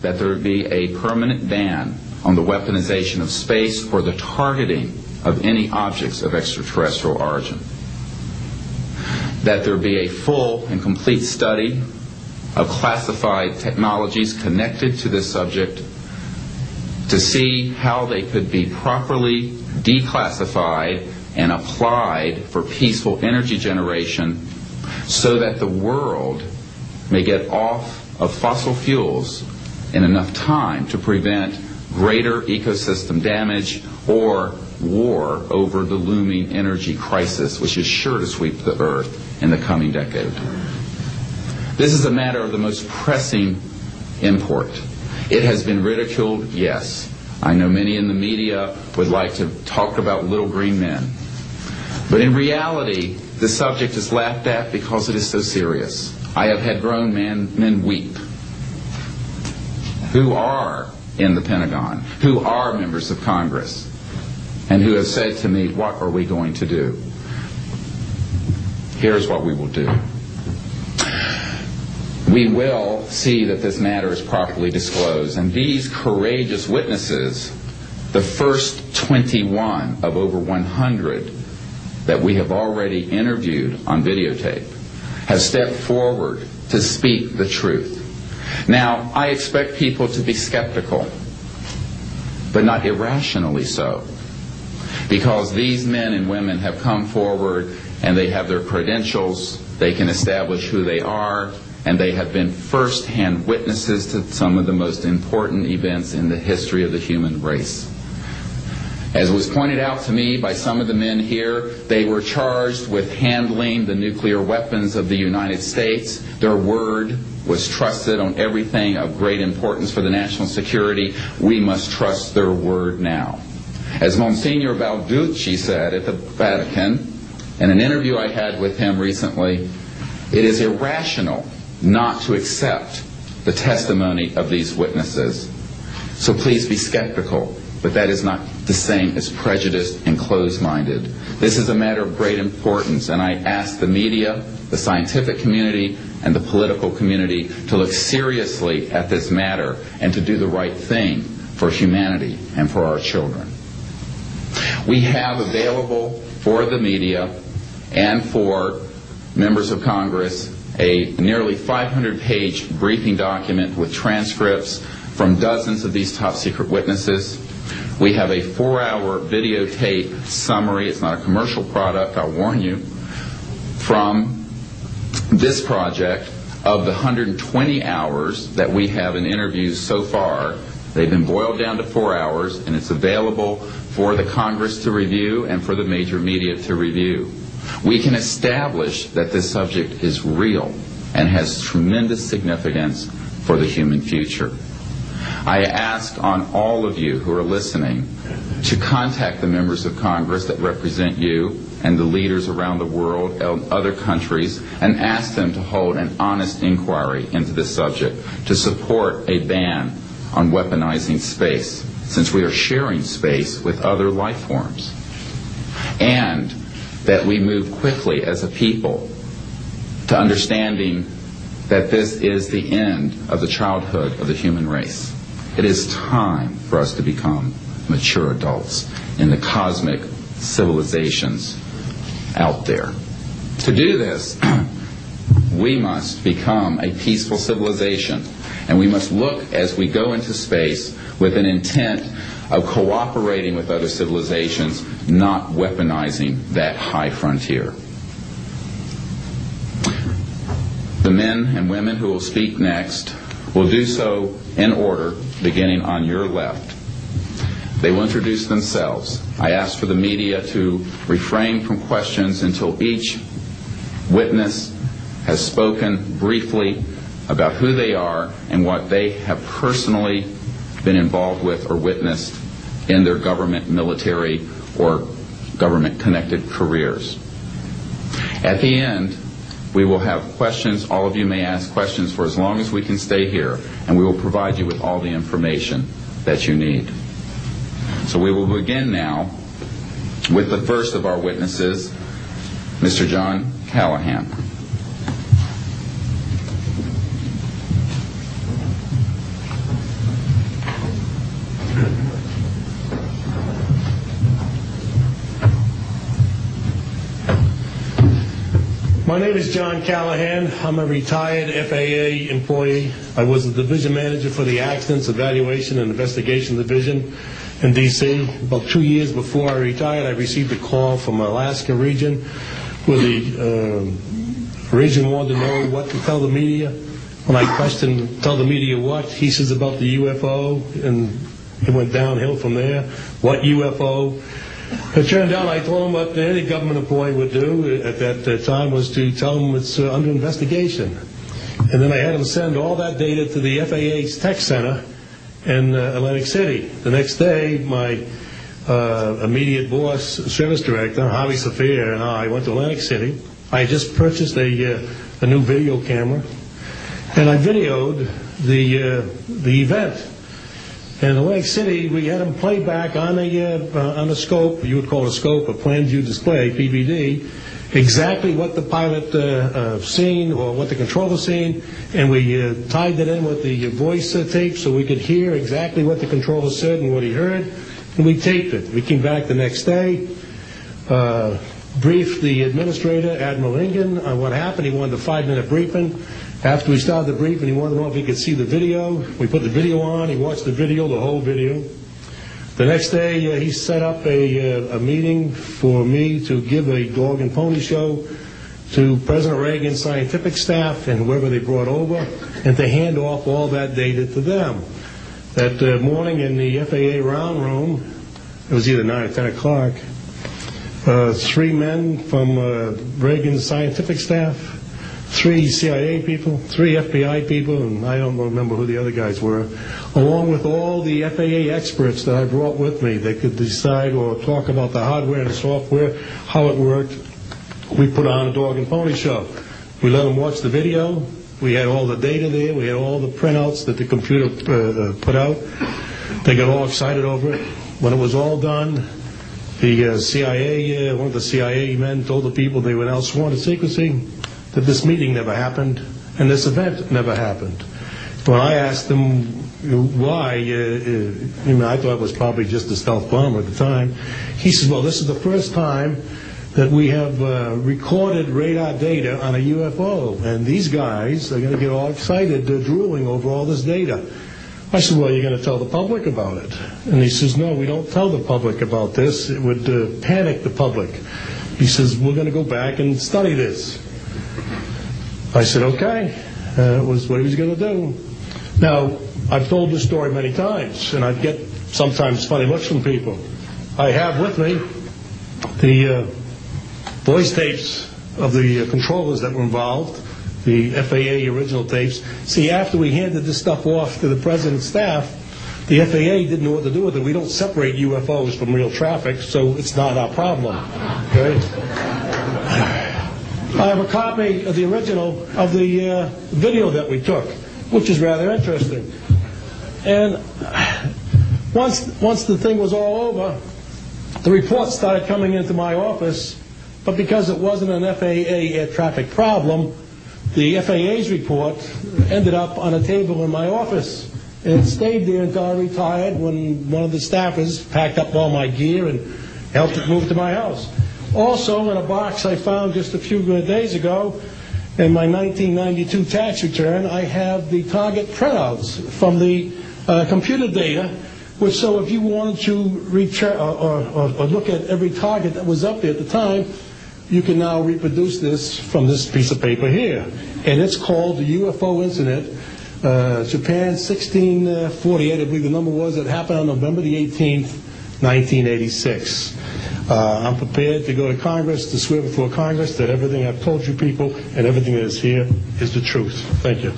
that there be a permanent ban on the weaponization of space or the targeting of any objects of extraterrestrial origin. That there be a full and complete study of classified technologies connected to this subject to see how they could be properly declassified and applied for peaceful energy generation so that the world may get off of fossil fuels in enough time to prevent greater ecosystem damage or war over the looming energy crisis, which is sure to sweep the earth in the coming decade. This is a matter of the most pressing import. It has been ridiculed, yes. I know many in the media would like to talk about little green men. But in reality, the subject is laughed at because it is so serious. I have had grown men weep who are in the Pentagon, who are members of Congress, and who have said to me, what are we going to do? Here's what we will do. We will see that this matter is properly disclosed, and these courageous witnesses, the first 21 of over 100 that we have already interviewed on videotape, have stepped forward to speak the truth. Now, I expect people to be skeptical, but not irrationally so, because these men and women have come forward and they have their credentials, they can establish who they are, and they have been first-hand witnesses to some of the most important events in the history of the human race. As was pointed out to me by some of the men here, they were charged with handling the nuclear weapons of the United States. Their word was trusted on everything of great importance for the national security. We must trust their word now. As Monsignor Balducci said at the Vatican, in an interview I had with him recently, it is irrational not to accept the testimony of these witnesses. So please be skeptical, but that is not the same as prejudiced and closed-minded. This is a matter of great importance, and I ask the media, the scientific community, and the political community to look seriously at this matter and to do the right thing for humanity and for our children. We have available for the media and for members of Congress a nearly 500-page briefing document with transcripts from dozens of these top-secret witnesses. We have a 4-hour videotape summary. It's not a commercial product, I'll warn you, from this project of the 120 hours that we have in interviews so far. They've been boiled down to 4 hours, and it's available for the Congress to review and for the major media to review. We can establish that this subject is real and has tremendous significance for the human future. I ask on all of you who are listening to contact the members of Congress that represent you and the leaders around the world and other countries and ask them to hold an honest inquiry into this subject to support a ban on weaponizing space, since we are sharing space with other life forms. And that we move quickly as a people to understanding that this is the end of the childhood of the human race. It is time for us to become mature adults in the cosmic civilizations out there. To do this, we must become a peaceful civilization, and we must look as we go into space with an intent of cooperating with other civilizations, not weaponizing that high frontier. The men and women who will speak next will do so in order, beginning on your left. They will introduce themselves. I ask for the media to refrain from questions until each witness has spoken briefly about who they are and what they have personally been involved with or witnessed in their government, military, or government-connected careers. At the end, we will have questions. All of you may ask questions for as long as we can stay here, and we will provide you with all the information that you need. So we will begin now with the first of our witnesses, Mr. John Callahan. My name is John Callahan. I'm a retired FAA employee. I was the division manager for the Accidents Evaluation and Investigation Division in D.C. About 2 years before I retired, I received a call from Alaska region where the region wanted to know what to tell the media. When I questioned, tell the media what, he says about the UFO, and it went downhill from there. What UFO? It turned out I told him what any government employee would do at that time was to tell them it's under investigation. And then I had him send all that data to the FAA's tech center in Atlantic City. The next day, my immediate boss, service director, Harvey Safir, and I went to Atlantic City. I had just purchased a new video camera, and I videoed the event. In Atlantic City, we had them play back on a scope, you would call it a scope, a plan view display, PVD, exactly what the pilot seen or what the controller seen, and we tied that in with the voice tape so we could hear exactly what the controller said and what he heard, and we taped it. We came back the next day, briefed the administrator, Admiral Ingen, on what happened. He wanted a 5-minute briefing. After we started the briefing, he wanted to know if he could see the video. We put the video on. He watched the video, the whole video. The next day, he set up a meeting for me to give a dog and pony show to President Reagan's scientific staff and whoever they brought over, and to hand off all that data to them. That morning in the FAA round room, it was either 9 or 10 o'clock, 3 men from Reagan's scientific staff, 3 CIA people, 3 FBI people, and I don't remember who the other guys were, along with all the FAA experts that I brought with me that could decide or talk about the hardware and the software, how it worked. We put on a dog and pony show. We let them watch the video. We had all the data there. We had all the printouts that the computer put out. They got all excited over it. When it was all done, the CIA, one of the CIA men told the people they were now sworn to secrecy, that this meeting never happened and this event never happened. When I asked him why, I thought it was probably just a stealth bomber at the time. He says, well, this is the first time that we have recorded radar data on a UFO, and these guys are going to get all excited, drooling over all this data. I said, well, you're going to tell the public about it? And he says, no, we don't tell the public about this. It would panic the public. He says, we're going to go back and study this. I said, okay. It was what he was going to do. Now, I've told this story many times, and I get sometimes funny looks from people. I have with me the voice tapes of the controllers that were involved, the FAA original tapes. See, after we handed this stuff off to the president's staff, the FAA didn't know what to do with it. We don't separate UFOs from real traffic, so it's not our problem. Okay? I have a copy of the original of the video that we took, which is rather interesting. And once the thing was all over, the reports started coming into my office, but because it wasn't an FAA air traffic problem, the FAA's report ended up on a table in my office. And it stayed there until I retired, when one of the staffers packed up all my gear and helped it move to my house. Also, in a box I found just a few days ago, in my 1992 tax return, I have the target printouts from the computer data, which, so if you wanted to return or look at every target that was up there at the time, you can now reproduce this from this piece of paper here. And it's called the UFO Incident, Japan 1648, I believe the number was. It happened on November the 18th, 1986. I'm prepared to go to Congress, to swear before Congress that everything I've told you people and everything that is here is the truth. Thank you.